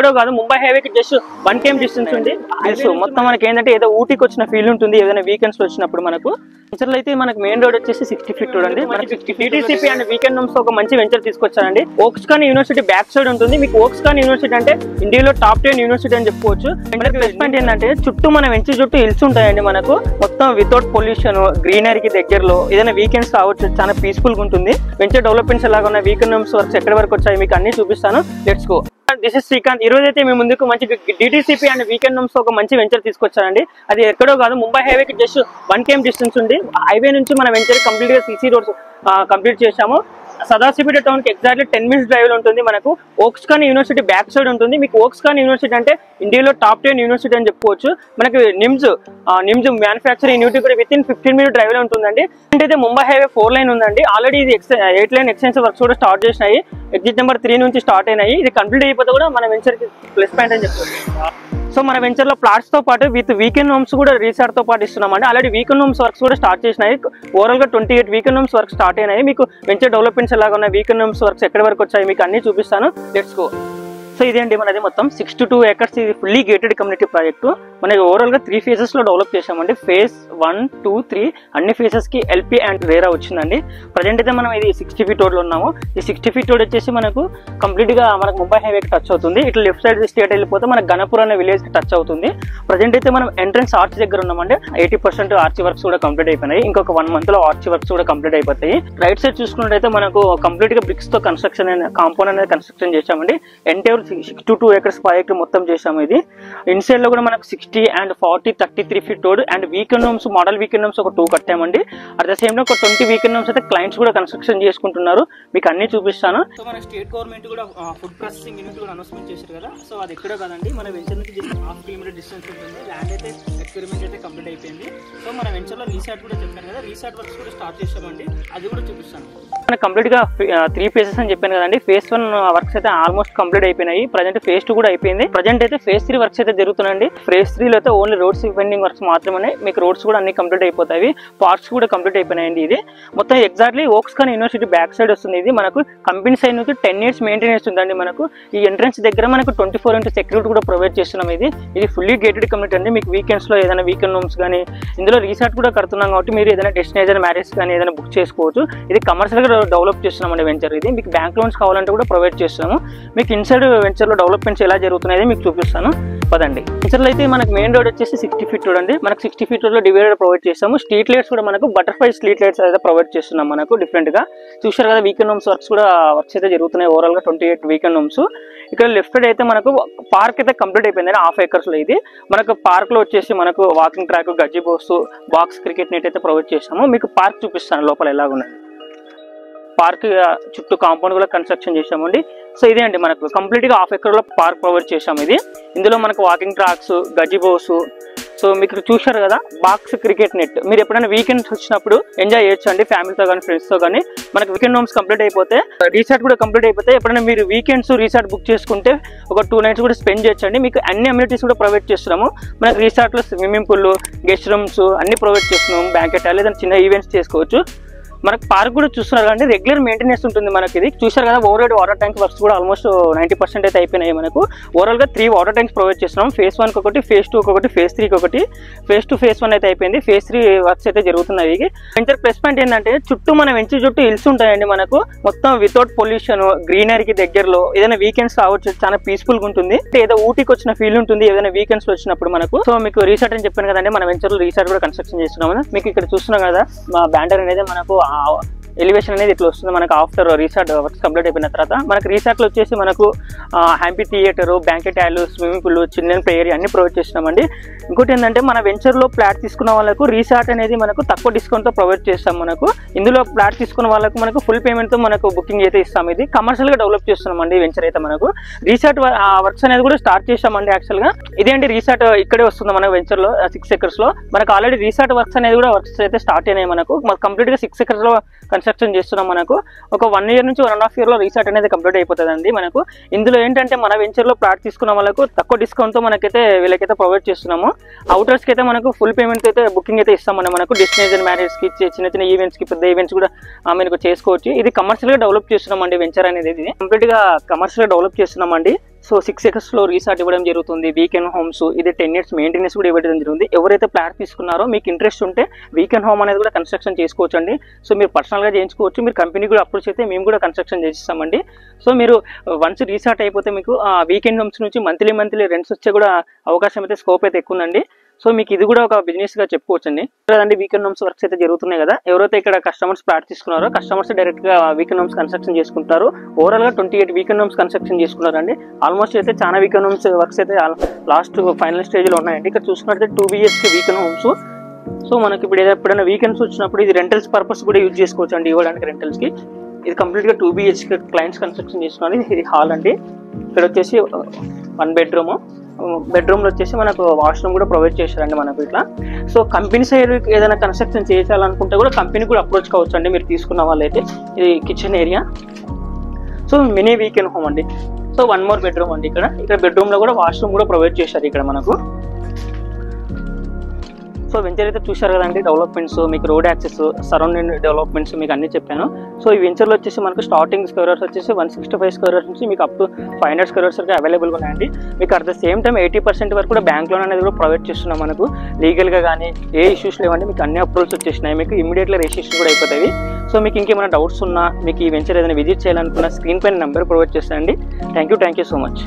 ఎక్కడో కాదు, ముంబై హైవేకి జస్ట్ 1 km డిస్టెన్స్ ఉంది. సో మొత్తం మనకి ఏంటంటే ఏదో ఊటీకి వచ్చిన ఫీల్ ఉంటుంది ఏదైనా వీకెండ్స్ లో వచ్చినప్పుడు. మనకు వెంచర్లో అయితే మనకి మెయిన్ రోడ్ వచ్చేసి 60 feet రోడ్ అండి. మనకి టీటీసీపీ అండ్ వీకెండ్ హోమ్స్ ఒక మంచి వెంచర్ తీసుకొచ్చారండి. ఓక్స్కాన్ యూనివర్సిటీ బ్యాక్ సైడ్ ఉంటుంది. మీకు ఓక్స్కాన్ యూనివర్సిటీ అంటే ఇండియాలో టాప్ 10 యూనివర్సిటీ అని చెప్పుకోవచ్చు. ప్లస్ పాయింట్ ఏంటంటే చుట్టూ మన వెంచర్ చుట్టూ హిల్స్ ఉంటాయండి. మనకు మొత్తం వితౌట్ పొల్యూషన్, గ్రీనరీకి దగ్గరలో ఏదైనా వీకెండ్స్ రావచ్చు, చాలా పీస్ఫుల్ గా ఉంటుంది. వెంచర్ డెవలప్మెంట్స్ ఎలాగా ఉన్నాయి, వీకెండ్ హోమ్స్ వర్క్స్ ఎక్కడి వరకు వచ్చాయి మీకు అన్ని చూపిస్తాను. Let's go. This is Srikanth. ఈ రోజు అయితే మేము ముందుకు మంచి డిటిసిపి అండ్ వీకెండ్ హోమ్స్ ఒక మంచి వెంచర్ తీసుకొచ్చారండి. అది ఎక్కడో కాదు, ముంబై హైవేకి జస్ట్ 1 km డిస్టెన్స్ ఉంది. హైవే నుంచి మన వెంచర్ కంప్లీట్ గా సిసి రోడ్స్ కంప్లీట్ చేశాము. సదాశివపేట టౌన్ కి ఎగ్జాక్ట్లీ 10 minutes డ్రైవ్ లో ఉంటుంది. మనకు ఓక్స్కాన్ యూనివర్సిటీ బ్యాక్ సైడ్ ఉంటుంది. మీకు ఓక్స్కాన్ యూనివర్సిటీ అంటే ఇండియాలో టాప్ 10 యూనివర్సిటీ అని చెప్పుకోవచ్చు. మనకి నిమ్స్ మ్యానుఫ్యాక్చరింగ్ యూనివర్సిటీ కూడా విత్ ఇన్ 15 minutes డ్రైవ్ లో ఉంటుందండి. అంటే ముంబై హైవే 4 lane ఉందండి. ఆల్రెడీ ఇది 8 lane ఎక్స్టెన్షన్ వర్క్స్ కూడా స్టార్ట్ చేసినాయి. ఎగ్జిట్ నెంబర్ 3 నుంచి స్టార్ట్ అయినాయి. ఇది కంప్లీట్ అయిపోతే కూడా మన వెంచర్ కి ప్లస్ పాయింట్ అని చెప్పుకోవచ్చు. సో మన వెంచర్ లో ప్లాట్స్ తో పాటు విత్ వీకెండ్ హోమ్స్ కూడా రీసార్ట్ తో పాటు ఇస్తున్నామండి. ఆల్రెడీ వీకెండ్ హోమ్స్ వర్క్స్ కూడా స్టార్ట్ చేసినాయి. ఓవరాల్ గా 28 వీకెండ్ హోమ్స్ వర్క్ స్టార్ట్ అయినాయి. మీకు వెంచర్ డెవలప్మెంట్స్ ఎలాగా ఉన్నాయి, వీకెండ్ హోమ్స్ వర్క్స్ ఎక్కడి వరకు వచ్చాయి మీకు అన్ని చూపిస్తాను. Let's go. సో ఇదేంటి మనది మొత్తం 62 acres ఇది ఫుల్లీ గేటెడ్ కమ్యూనిటీ ప్రాజెక్టు. మనకి ఓవరాల్ గా 3 phases లో డెవలప్ చేసామండి. phase 1, 2, 3 అన్ని phases కి ఎల్పీ అండ్ రేరా వచ్చిందండి. ప్రజెంట్ అయితే మనం ఇది 60 feet రోడ్ లో ఉన్నాము. ఈ 60 feet రోడ్ వచ్చేసి మనకు కంప్లీట్ గా మనకు ముంబై హైవేకి టచ్ అవుతుంది. ఇట్లా లెఫ్ట్ సైడ్ స్టేట్ వెళ్ళిపోతే మనకు గణపూర్ అనే విలేజ్ కి టచ్ అవుతుంది. ప్రజెంట్ అయితే మనం ఎంట్రన్స్ ఆర్చ్ దగ్గర ఉన్నామండి. 80% ఆర్చ్ వర్క్స్ కూడా కంప్లీట్ అయిపోయినాయి. ఇంకొక 1 month లో ఆర్చ్ వర్క్స్ కూడా కంప్లీట్ అయిపోతాయి. రైట్ సైడ్ చూసుకున్నట్టయితే మనకు కంప్లీట్ గా బ్రిక్స్ తో కన్స్ట్రక్షన్ కాంపౌండ్ అనేది కన్స్ట్రక్షన్ చేశామండి. ఎంటైర్ 62 acres ప్రాజెక్ట్ మొత్తం చేసాము. ఇది ఇన్సైడ్ లో కూడా మనకు 60 and 40, 33 feet road and weekend homes, model weekend homes ఒక 2 కట్టామండి. అట్ ద సేమ్ లో ఒక 20 వీకెండ్ హోమ్స్ అయితే క్లయింట్స్ కూడా కన్స్ట్రక్షన్ చేసుకుంటున్నారు. మీకు అన్ని చూపిస్తాను. సో మన స్టేట్ గవర్నమెంట్ కూడా ఫుడ్ ప్రాసెసింగ్ యూనిట్ కూడా అనౌన్స్మెంట్ చేశారు కదా. సో అది ఎక్కడో కాదండి, మన వెంచర్ నుంచి జస్ట్ 1/2 kilometer డిస్టెన్స్ ఉంటుంది. ల్యాండ్ అయితే ఎక్స్పెరిమెంట్ అయితే కంప్లీట్ అయిపోయింది. సో మన వెంచర్ లో రీసార్ట్ కూడా చెప్పాను కదా, రీసార్ట్ వర్క్స్ కూడా స్టార్ట్ చేసామండి. అది కూడా చూపిస్తాను. మన కంప్లీట్ గా 3 phases అని చెప్పాను కదండి. phase 1 వర్క్స్ అయితే ఆల్మోస్ట్ కంప్లీట్ అయిపోయినాయి. ప్రజెంట్ phase 2 కూడా అయిపోయింది. ప్రజెంట్ అయితే phase 3 వర్క్స్ అయితే జరుగుతున్నాయండి. phase 3 లో అయితే ఓన్లీ రోడ్స్ పెండింగ్ వర్క్స్ మాత్రమే. మీకు రోడ్స్ కూడా అన్ని కంప్లీట్ అయిపోతాయి. పార్క్స్ కూడా కంప్లీట్ అయిపోయినాయండి. ఇది మొత్తం ఎగ్జాక్ట్లీ ఓక్స్కాన్ యూనివర్సిటీ బ్యాక్ సైడ్ వస్తుంది. ఇది మనకు కంపెనీ సైడ్ నుంచి 10 years మెయింటెనెన్స్ ఉందండి. మనకు ఈ ఎంట్రన్స్ దగ్గర మనకు 24x సెక్యూరిటీ కూడా ప్రొవైడ్ చేస్తున్నాం. ఇది ఫుల్లీ గేటెడ్ కమ్యూనిటీ అండి. మీకు వీకెండ్స్ లో ఏదైనా వీకెండ్ హోమ్స్ కానీ, ఇందులో రీసార్ట్ కూడా కడుతున్నాం కాబట్టి మీరు ఏదైనా డెస్టినేషన్ మ్యారేజ్ కానీ ఏదైనా బుక్ చేసుకోవచ్చు. ఇది కమర్షియల్ గా డెవలప్ చేస్తున్నామండి వెంచర్. ఇది మీకు బ్యాంక్ లోన్స్ కావాలంటే కూడా ప్రొవైడ్ చేస్తున్నాము. మీకు ఇన్సైడ్ వెంచర్ లో డెవలప్మెంట్స్ ఎలా జరుగుతున్నాయి మీకు చూపిస్తాను పదండి. వెంచర్ లో అయితే మనకు మెయిన్ రోడ్ వచ్చేసి 60 feet రోడ్ అండి. మనకు 60 feet రోడ్ లో డివైడర్ ప్రొవైడ్ చేస్తాము. స్ట్రీట్ లైట్స్ కూడా మనకు బటర్ఫ్లై స్ట్రీట్ లైట్స్ అయితే ప్రొవైడ్ చేస్తున్నాం. మనకు డిఫరెంట్ గా చూసారు కదా. వీకెండ్ హోమ్స్ వర్క్స్ అయితే జరుగుతున్నాయి. ఓవరాల్ గా 28 వీకెండ్ హోమ్స్. ఇక్కడ లెఫ్ట్ సైడ్ అయితే మనకు పార్క్ అయితే కంప్లీట్ అయిపోయింది. 1/2 acres లో ఇది మనకు పార్క్ లో వచ్చేసి మనకు వాకింగ్ ట్రాక్, గజ్జి బోస్, బాక్స్ క్రికెట్ నెట్ అయితే ప్రొవైడ్ చేస్తాము. మీకు పార్క్ చూపిస్తాను లోపల ఎలాగున్నది. పార్క్ చుట్టూ కాంపౌండ్ కూడా కన్స్ట్రక్షన్ చేసామండి. సో ఇదే అండి మనకు కంప్లీట్ గా 1/2 acre లో పార్క్ ప్రొవైడ్ చేసాము. ఇందులో మనకు వాకింగ్ ట్రాక్స్, గజ్జి బోస్, సో మీకు చూశారు కదా బాక్స్ క్రికెట్ నెట్. మీరు ఎప్పుడైనా వీకెండ్స్ వచ్చినప్పుడు ఎంజాయ్ చేయొచ్చు అండి ఫ్యామిలీతో కానీ ఫ్రెండ్స్ తో కానీ. మనకు వీకెండ్ హోమ్స్ కంప్లీట్ అయిపోతే రీసార్ట్ కూడా కంప్లీట్ అయిపోతే ఎప్పుడైనా మీరు వీకెండ్స్ రీసార్ట్ బుక్ చేసుకుంటే ఒక 2 nights కూడా స్పెండ్ చేయొచ్చు అండి. మీకు అన్ని అమ్యూనిటీస్ కూడా ప్రొవైడ్ చేస్తున్నాము. మనకు రీసార్ట్ లో స్విమ్మింగ్ పూల్, గెస్ట్ రూమ్స్ అన్ని ప్రొవైడ్ చేస్తున్నాము. బ్యాంకెట్ లేదంటే చిన్న ఈవెంట్స్ చేసుకోవచ్చు. మనకు పార్క్ కూడా చూస్తున్నారు కదండి, రెగ్యులర్ మెయింటెనెన్స్ ఉంటుంది మనకి. ఇది చూసారు కదా, over head water tank works కూడా ఆల్మోస్ట్ 90% అయితే అయిపోయినాయి. మనకు ఓవరాల్ గా 3 వాటర్ ట్యాంక్స్ ప్రొవైడ్ చేస్తున్నాం. phase 1 ఒకటి, phase 2 ఒకటి, phase 3 ఒకటి. phase 2, phase 1 అయితే అయిపోయింది. phase 3 వర్క్స్ అయితే జరుగుతున్నాయి. వెంచర్ ప్లస్ పాయింట్ ఏంటంటే చుట్టూ మన వెంచర్ చుట్టూ హిల్స్ ఉంటాయండి. మనకు మొత్తం వితౌట్ పొల్యూషన్, గ్రీనరీకి దగ్గరలో ఏదైనా వీకెండ్స్ రావచ్చు, చాలా పీస్ఫుల్ గా ఉంటుంది. ఏదో ఊటీకి వచ్చిన ఫీల్ ఉంటుంది ఏదైనా వీకెండ్స్ లో వచ్చినప్పుడు మనకు. సో మీకు రీసార్ట్ అని చెప్పాను కదండి, మన వెంచర్ లో రీసార్ట్ కూడా కన్స్ట్రక్షన్ చేస్తున్నాము. మీకు ఇక్కడ చూస్తున్నాం కదా మా బ్యానర్ అనేది మనకు ఎలివేషన్ అనేది ఇట్లా వస్తుంది మనకు. ఆఫ్టర్ రీసార్ట్ వర్క్స్ కంప్లీట్ అయిపోయిన తర్వాత మనకు రీసార్ట్ లో వచ్చేసి మనకు Hampi theatre, banquet hall, swimming pool, children play area అన్ని ప్రొవైడ్ చేస్తున్నామండి. ఇంకోటి ఏంటంటే మన వెంచర్ లో ఫ్లాట్ తీసుకున్న వాళ్ళకు రీసార్ట్ అనేది మనకు తక్కువ డిస్కౌంట్ తో ప్రొవైడ్ చేస్తాం. మనకు ఇందులో ఫ్లాట్ తీసుకున్న వాళ్ళకు మనకు ఫుల్ పేమెంట్ తో మనకు బుకింగ్ అయితే ఇస్తాం. ఇది కమర్షియల్ గా డెవలప్ చేస్తున్నామండి వెంచర్ అయితే. మనకు రీసార్ట్ వర్క్స్ అనేది కూడా స్టార్ట్ చేసామండి. యాక్చువల్ గా ఇదేంటి రీసార్ట్ ఇక్కడే వస్తుంది మన వెంచర్ లో 6 acres లో. మనకు ఆల్రెడీ రీసార్ట్ వర్క్స్ అనేది కూడా వర్క్స్ అయితే స్టార్ట్ అయినాయి. మనకు కంప్లీట్ గా 6 acres లో కన్స్ట్రక్షన్ చేస్తున్నాం. మనకు ఒక 1 year నుంచి 1.5 year లో రీసార్ట్ అనేది కంప్లీట్ అయిపోతుందండి. మనకు ఇందులో ఏంటంటే మన వెంచర్ లో ప్లాట్ తీసుకున్న వాళ్ళకు తక్కువ డిస్కౌంట్ తో మనకైతే వీళ్ళకైతే ప్రొవైడ్ చేస్తున్నాము. అవుటర్స్ కి అయితే మనకు ఫుల్ పేమెంట్ అయితే బుకింగ్ అయితే ఇస్తామండి. మనకు డెస్టినేషన్ మ్యారేజ్ కి, చిన్న చిన్న ఈవెంట్స్ కి, పెద్ద ఈవెంట్స్ కూడా మనకు చేసుకోవచ్చు. ఇది కమర్షియల్ గా డెవలప్ చేస్తున్నామండి వెంచర్ అనేది. ఇది కంప్లీట్ గా కమర్షియల్ గా డెవలప్ చేస్తున్నామండి. సో 6 acres రీసార్ట్ ఇవ్వడం జరుగుతుంది. వీకెండ్ హోమ్స్ ఇది 10 years మెయింటెనెన్స్ కూడా ఇవ్వడం జరుగుతుంది. ఎవరైతే ఫ్లాట్ తీసుకున్నారో మీకు ఇంట్రెస్ట్ ఉంటే వీకెండ్ హోమ్ అనేది కూడా కన్స్ట్రక్షన్ చేసుకోవచ్చు అండి. సో మీరు పర్సనల్గా చేయించుకోవచ్చు. మీరు కంపెనీ కూడా అప్రోచ్ అయితే మేము కూడా కన్స్ట్రక్షన్ చేసిస్తామండి. సో మీరు వన్స్ రీసార్ట్ అయిపోతే మీకు వీకెండ్ హోమ్స్ నుంచి మంత్లీ రెంట్స్ వచ్చే కూడా అవకాశం అయితే స్కోప్ అయితే ఎక్కువ ఉందండి. సో మీకు ఇది కూడా ఒక బిజినెస్ గా చెప్పుకోవచ్చండి. కదండి వీకెండ్ హోమ్స్ వర్క్స్ అయితే జరుగుతున్నాయి కదా. ఎవరైతే ఇక్కడ కస్టమర్స్ ఫ్లాట్ తీసుకున్నారో కస్టమర్స్ డైరెక్ట్ గా వీకెండ్ హోమ్స్ కన్స్ట్రక్షన్ చేసుకుంటారు. ఓవరాల్ గా 28 వీకెండ్ హోమ్స్ కన్స్ట్రక్షన్ చేసుకున్నారండి. ఆల్మోస్ట్ అయితే చాలా వీకెండ్ హోమ్స్ వర్క్స్ అయితే లాస్ట్ ఫైనల్ స్టేజ్ లో ఉన్నాయండి. ఇక్కడ చూసుకున్నట్లయితే 2 BHK వీకెండ్ హోమ్స్. సో మనకి ఇప్పుడు ఎప్పుడైనా వీకెండ్స్ వచ్చినప్పుడు ఇది రెంటల్స్ పర్పస్ కూడా యూజ్ చేసుకోవచ్చు అండి, ఇవ్వడానికి రెంటల్స్ కి. ఇది కంప్లీట్ గా 2 BHK క్లయింట్స్ కన్స్ట్రక్షన్ చేసుకున్నది. ఇది హాల్ అండి. ఇక్కడ వచ్చేసి 1 bedroom. బెడ్రూమ్లో వచ్చేసి మనకు వాష్రూమ్ కూడా ప్రొవైడ్ చేశారండి మనకు ఇట్లా. సో కంపెనీ సైడ్ ఏదైనా కన్స్ట్రక్షన్ చేయాలనుకుంటే కూడా కంపెనీ కూడా అప్రోచ్ కావచ్చు అండి మీరు తీసుకున్న వాళ్ళైతే. ఇది kitchen area. So mini weekend home అండి. సో 1 more bedroom అండి. ఇక్కడ బెడ్రూమ్లో కూడా వాష్రూమ్ కూడా ప్రొవైడ్ చేశారు ఇక్కడ మనకు. సో వెంచర్ అయితే చూశారు కదండి, డెవలప్మెంట్స్ మీకు రోడ్ యాక్సెస్ సరౌండింగ్ డెవలప్మెంట్స్ మీకు అన్ని చెప్పాను. సో ఈ వెంచర్లో వచ్చేసి మనకు స్టార్టింగ్ స్క్వేర్ యార్డ్స్ వచ్చేసి 165 square yards నుంచి మీకు అప్ టు 500 square yards వరకు అవైలబుల్గా ఉన్నాయండి. మీకు అట్ ద సేమ్ టైం 80% వరకు కూడా బ్యాంక్ లోన్ అనేది కూడా ప్రొవైడ్ చేస్తున్నాం మనకు. లీగల్గా కానీ ఏ ఇష్యూస్ లేవండి, మీకు అన్ని అప్రూవల్స్ వచ్చేసినాయి. మీకు ఇమీడియట్లీ రిజిస్ట్రేషన్ కూడా అయిపోతాయి. సో మీకు ఇంకేమైనా డౌట్స్ ఉన్నా మీకు ఈ వెంచర్ ఏదైనా విజిట్ చేయాలనుకున్న స్క్రీన్ పైన నెంబర్ ప్రొవైడ్ చేస్తానండి. Thank you so much.